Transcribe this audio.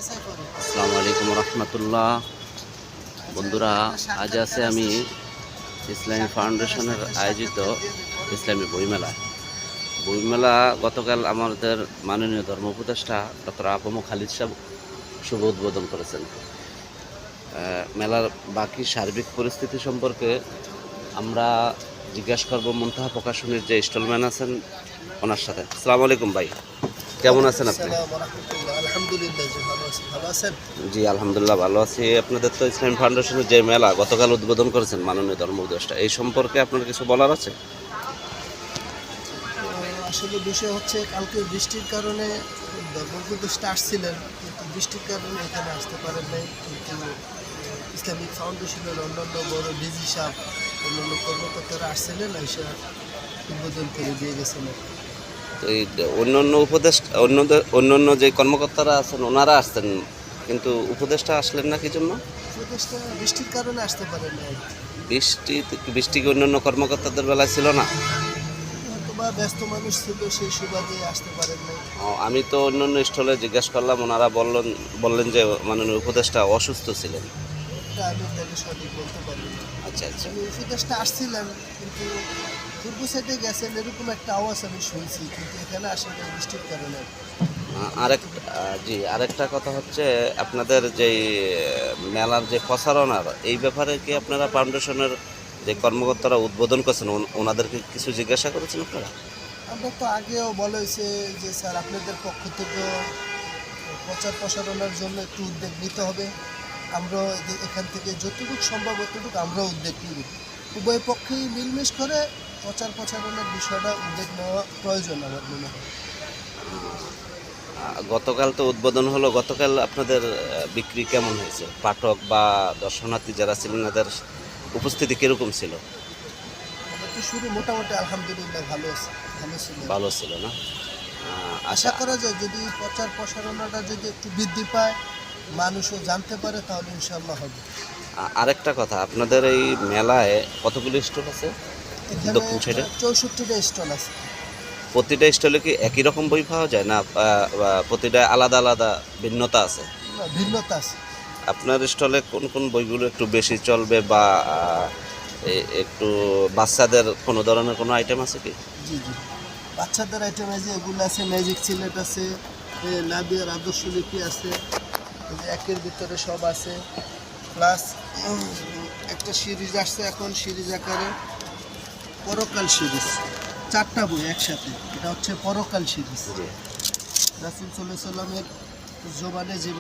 আসসালামু আলাইকুম রহমতুল্লাহ। বন্ধুরা, আজ আছে আমি ইসলামী ফাউন্ডেশনের আয়োজিত ইসলামী বইমেলা গতকাল আমাদের মাননীয় ধর্ম উপদেষ্টা ডক্টর আবু খালিদ সাহেব শুভ উদ্বোধন করেছেন। মেলার বাকি সার্বিক পরিস্থিতি সম্পর্কে আমরা জিজ্ঞাসা করব মুনতাহা প্রকাশনীর যে স্টলম্যান আছেন ওনার সাথে। আসসালামু আলাইকুম ভাই, কেমন আছেন আপনি? জি আলহামদুলিল্লাহ ভালো আছি। আপনাদের তো ইসলামী ফাউন্ডেশনের যে মেলা গতকাল উদ্বোধন করেছেন মাননীয় ধর্ম উপদেষ্টা, এই সম্পর্কে আপনার কিছু বলার আছে? আসলে বিষয় হচ্ছে, কালকে বৃষ্টির কারণে ধর্ম উপদেষ্টা আসছিলেন, কিন্তু বৃষ্টির কারণে এখানে আসতে পারেন নাই। কিন্তু ইসলামিক ফাউন্ডেশনের অন্যান্য বড় ডিজি সাহেব, অন্যান্য কর্মকর্তারা আসছিলেন, এসে উদ্বোধন করে দিয়ে গেছেন। তো এই অন্যান্য যে কর্মকর্তারা আছেন ওনারা আসছেন, কিন্তু উপদেষ্টা আসলেন না কি জন্য? উপদেষ্টা বৃষ্টির কারণে আসতে পারেন নাই। বৃষ্টি কি অন্যান্য কর্মকর্তাদের বেলায় ছিল না? হয়তোবা ব্যস্ত মানুষ ছিল, সেই সুবাদে আসতে পারেন নাই। আমি তো অন্যান্য স্টলে জিজ্ঞাসা করলাম, ওনারা বললেন যে মাননীয় উপদেষ্টা অসুস্থ ছিলেন। এটা আমি তাহলে সঠিক বলতে পারি না। আচ্ছা আচ্ছা। উপদেষ্টা আসছিলেন, কিন্তু পূর্ব সাইডে গেছেন এরকম একটা আওয়াজ আমি শুনছি, কিন্তু এখানে আসলে বৃষ্টির কারণে। আরেকটা কথা হচ্ছে, আপনাদের যেই মেলার যে প্রচারণার এই ব্যাপারে কি আপনারা ফাউন্ডেশনের যে কর্মকর্তারা উদ্বোধন করছেন ওনাদেরকে কিছু জিজ্ঞাসা করেছেন আপনারা? আমরা তো আগেও বলা হয়েছে যে স্যার, আপনাদের পক্ষ থেকে প্রচার প্রসারণার জন্য একটু উদ্যোগ নিতে হবে। আমরা এখান থেকে যতটুকু সম্ভব ততটুকু আমরাও উদ্যোগ নিব। উভয় পক্ষেই মিলমিশ করে প্রচার প্রচারণার বিষয়টা উদ্যোগ নেওয়া প্রয়োজন আমার মনে হয়। গতকাল তো উদ্বোধন হলো, গতকাল আপনাদের বিক্রি কেমন হয়েছে? পাঠক বা দর্শনার্থী যারা ছিলেন তাদের উপস্থিতি কীরকম ছিল? আমরা তো শুরু মোটামুটি আলহামদুলিল্লাহ ভালো ছিল। ভালো ছিল না? আশা করা যায় যদি প্রচার প্রসারণাটা যদি একটু বৃদ্ধি পায়, মানুষও জানতে পারে, তাহলে ইনশাল্লাহ হবে। আরেকটা কথা, আপনাদের এই মেলায় কতগুলো স্টল আছে? দক্ষিণ সাইডে 64টা স্টল আছে। প্রতিটা স্টলে কি একই রকম বই পাওয়া যায় না প্রতিটা আলাদা আলাদা ভিন্নতা আছে? ভিন্নতা আছে। আপনার স্টলে কোন কোন বইগুলো একটু বেশি চলবে বা একটু বাচ্চাদের কোনো ধরনের কোনো আইটেম আছে কি? জি জি, বাচ্চাদের আইটেম আছে, এগুলো আছে, ম্যাজিক সিলেট আছে, নাদিয়ার আদর্শ লিপি আছে, একের ভিতরে সব আছে। প্লাস একটা সিরিজ আসছে এখন, সিরিজ আকারে পরকাল সিরিজ, 4টা বই একসাথে। এটা হচ্ছে পরকাল সিরিজ। রাসূল সাল্লাল্লাহু আলাইহি ওয়াসাল্লামের জবানে যে